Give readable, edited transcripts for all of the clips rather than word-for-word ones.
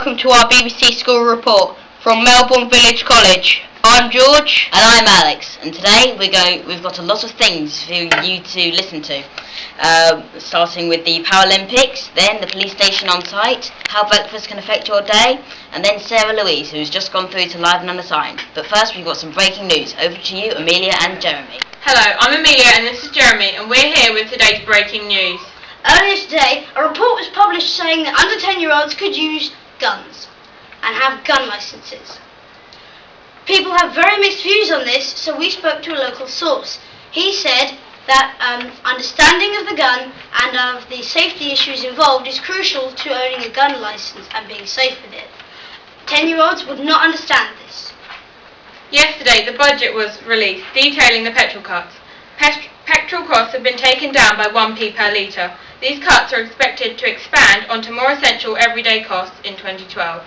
Welcome to our BBC School Report from Melbourne Village College. I'm George. And I'm Alex. And today we've got a lot of things for you to listen to. Starting with the Paralympics, then the police station on site, how breakfast can affect your day, and then Sarah Louise, who's just gone through to Live and Unassigned. But first we've got some breaking news. Over to you, Amelia and Jeremy. Hello, I'm Amelia and this is Jeremy, and we're here with today's breaking news. Earlier today, a report was published saying that under 10-year-olds could use guns and have gun licenses. People have very mixed views on this, so we spoke to a local source. He said that understanding of the gun and of the safety issues involved is crucial to owning a gun license and being safe with it. 10-year-olds would not understand this. Yesterday, the budget was released detailing the petrol cuts. Petrol costs have been taken down by 1p per litre. These cuts are expected to expand onto more essential everyday costs in 2012.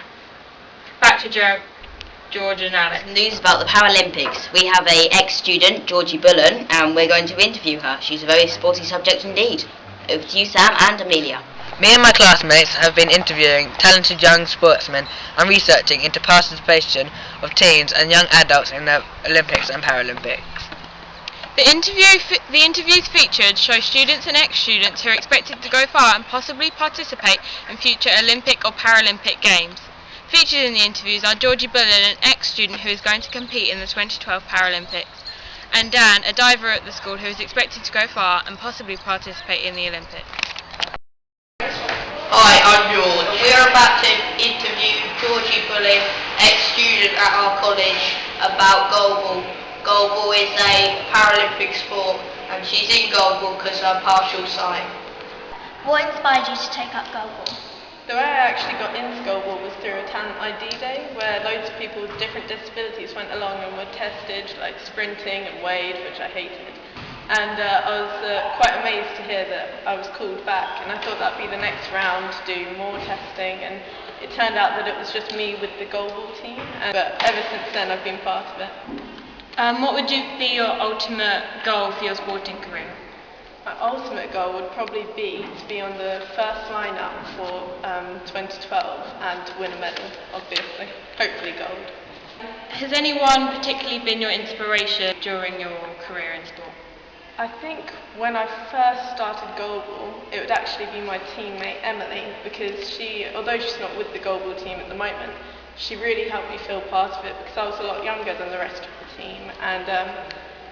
Back to George and Alex. News about the Paralympics. We have a ex-student, Georgie Bullen, and we're going to interview her. She's a very sporty subject indeed. Over to you, Sam and Amelia. Me and my classmates have been interviewing talented young sportsmen and researching into participation of teens and young adults in the Olympics and Paralympics. The interviews featured show students and ex-students who are expected to go far and possibly participate in future Olympic or Paralympic Games. Featured in the interviews are Georgie Bullen, an ex-student who is going to compete in the 2012 Paralympics, and Dan, a diver at the school who is expected to go far and possibly participate in the Olympics. Hi, I'm George. We're about to interview Georgie Bullen, ex-student at our college, about goalball. Goalball is a Paralympic sport, and she's in goalball because of her partial sight. What inspired you to take up goalball? The way I actually got into goalball was through a talent ID day where loads of people with different disabilities went along and were tested, like sprinting and weighed, which I hated. And I was quite amazed to hear that I was called back, and I thought that'd be the next round to do more testing, and it turned out that it was just me with the goalball team, but ever since then I've been part of it. What would be your ultimate goal for your sporting career? My ultimate goal would probably be to be on the first lineup for 2012 and to win a medal, obviously. Hopefully gold. Has anyone particularly been your inspiration during your career in sport? I think when I first started goalball, it would actually be my teammate Emily, because she, although she's not with the goalball team at the moment, she really helped me feel part of it because I was a lot younger than the rest of the team, and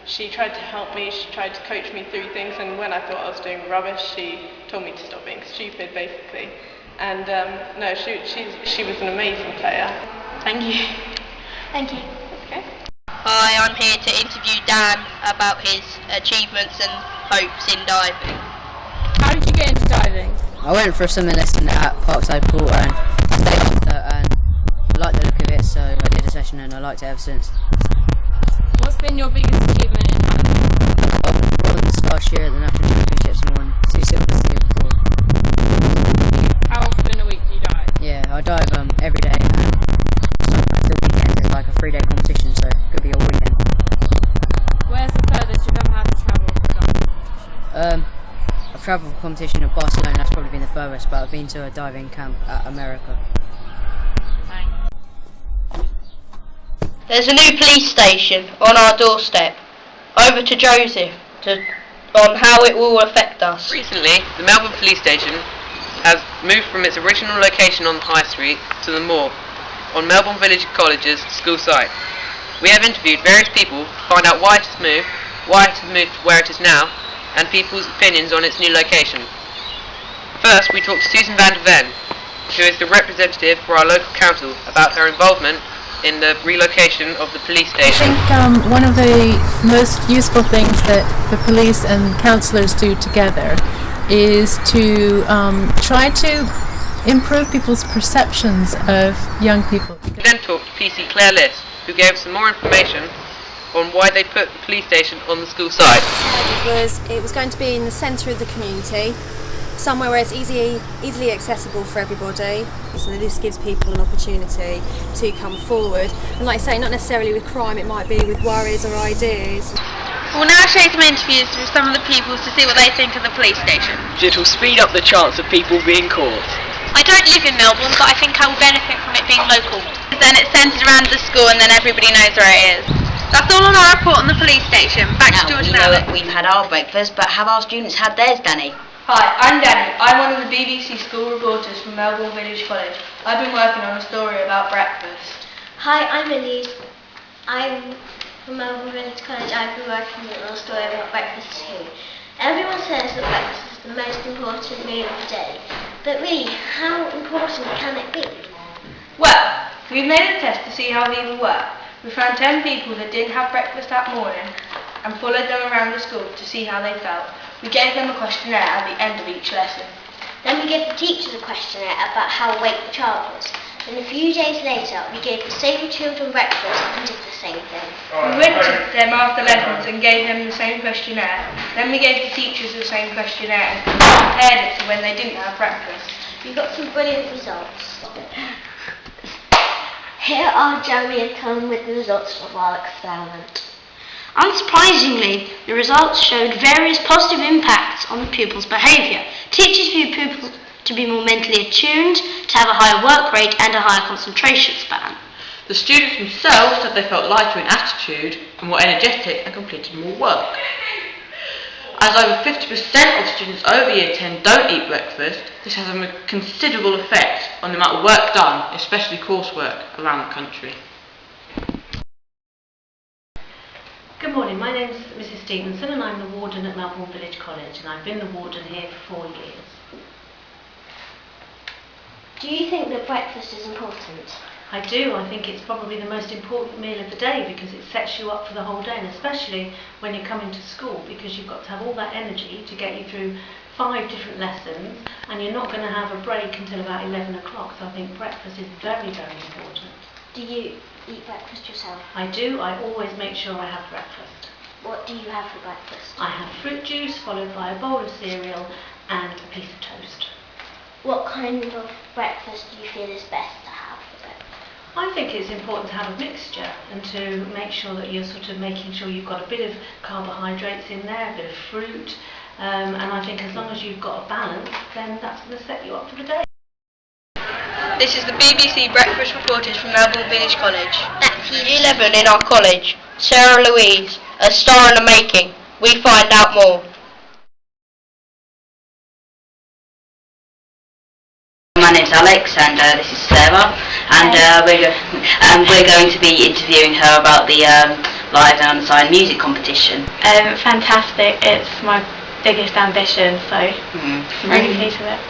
she tried to help me, she tried to coach me through things, and when I thought I was doing rubbish, she told me to stop being stupid, basically. And no, she was an amazing player. Thank you. Thank you. Okay. Hi, I'm here to interview Dan about his achievements and hopes in diving. How did you get into diving? I went for a swimming lesson at Parkside Pool and stayed after, and I liked the look of it, so I did a session and I liked it ever since. What's been your biggest achievement in diving? I won this last year at the National Championships and won 2 silvers the year before. How often a week do you dive? Yeah, I dive every day and sometimes the weekend is like a 3-day competition, so it could be all weekend. Where's the furthest you've ever had to travel for a diving competition? I've travelled for competition at Barcelona, that's probably been the furthest, but I've been to a diving camp at America. There's a new police station on our doorstep. Over to Joseph on how it will affect us. Recently, the Melbourne Police Station has moved from its original location on High Street to the moor on Melbourne Village College's school site. We have interviewed various people to find out why it has moved to where it is now, and people's opinions on its new location. First, we talked to Susan van der Ven, who is the representative for our local council, about her involvement in the relocation of the police station. I think one of the most useful things that the police and councillors do together is to try to improve people's perceptions of young people. We then talked to PC Claire Liss, who gave us some more information on why they put the police station on the school site. It was going to be in the centre of the community, somewhere where it's easily accessible for everybody, so this gives people an opportunity to come forward, and like I say, not necessarily with crime, it might be with worries or ideas. We'll now show you some interviews with some of the people to see what they think of the police station. It will speed up the chance of people being caught. I don't live in Melbourne, but I think I will benefit from it being local. Then it's centred around the school and then everybody knows where it is. That's all on our report on the police station. Back to George and Alex. We've had our breakfast, but have our students had theirs, Danny? Hi, I'm Danny. I'm one of the BBC school reporters from Melbourne Village College. I've been working on a story about breakfast. Hi, I'm Elise. I'm from Melbourne Village College. I've been working on a story about breakfast too. Everyone says that breakfast is the most important meal of the day. But really, how important can it be? Well, we've made a test to see how these work. We found 10 people that didn't have breakfast that morning and followed them around the school to see how they felt. We gave them a questionnaire at the end of each lesson. Then we gave the teachers a questionnaire about how awake the child was. And a few days later, we gave the same children breakfast and did the same thing. We went to them after lessons and gave them the same questionnaire. Then we gave the teachers the same questionnaire and compared it to when they didn't have breakfast. We got some brilliant results. Here are Jeremy and Tom with the results of our experiment. Unsurprisingly, the results showed various positive impacts on the pupils' behaviour. Teachers viewed pupils to be more mentally attuned, to have a higher work rate and a higher concentration span. The students themselves said they felt lighter in attitude and more energetic and completed more work. As over 50% of students over year 10 don't eat breakfast, this has a considerable effect on the amount of work done, especially coursework, around the country. Good morning, my name is Mrs Stevenson and I'm the warden at Melbourne Village College, and I've been the warden here for 4 years. Do you think that breakfast is important? I do. I think it's probably the most important meal of the day because it sets you up for the whole day, and especially when you come into school, because you've got to have all that energy to get you through 5 different lessons, and you're not going to have a break until about 11 o'clock, so I think breakfast is very, very important. Do you eat breakfast yourself? I do. I always make sure I have breakfast. What do you have for breakfast? I have fruit juice followed by a bowl of cereal and a piece of toast. What kind of breakfast do you feel is best to have for breakfast? I think it's important to have a mixture and to make sure that you're sort of making sure you've got a bit of carbohydrates in there, a bit of fruit, and I think as long as you've got a balance, then that's going to set you up for the day. This is the BBC Breakfast Reporters from Melbourne Village College. That's you. 11 in our college, Sarah Louise, a star in the making. We find out more. My name's Alex and this is Sarah, and we're going to be interviewing her about the live and unsigned music competition. Fantastic, it's my biggest ambition, so I'm really pleased with it.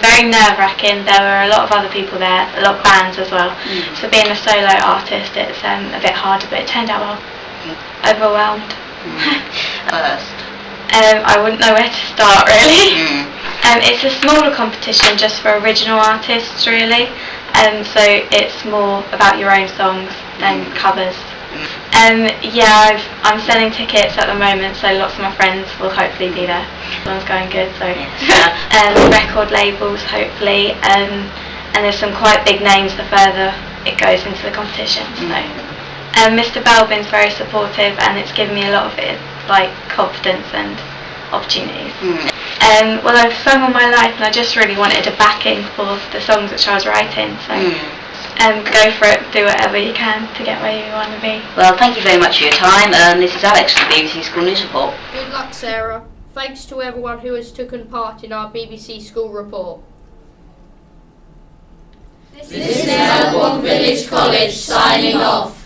Very nerve-wracking, there were a lot of other people there, a lot of bands as well, so being a solo artist it's a bit harder, but it turned out well. Overwhelmed. First. I wouldn't know where to start really. It's a smaller competition just for original artists really, so it's more about your own songs than covers. Yeah, I'm selling tickets at the moment, so lots of my friends will hopefully be there. One's going good, so record labels hopefully, and there's some quite big names the further it goes into the competition. So, Mr. Belbin's very supportive, and it's given me a lot of confidence and opportunities. Well, I've sung all my life, and I just really wanted a backing for the songs which I was writing. So. Go for it, do whatever you can to get where you want to be. Well, thank you very much for your time. This is Alex from the BBC School News Report. Good luck, Sarah. Thanks to everyone who has taken part in our BBC School Report. This is Melbourne Village College signing off.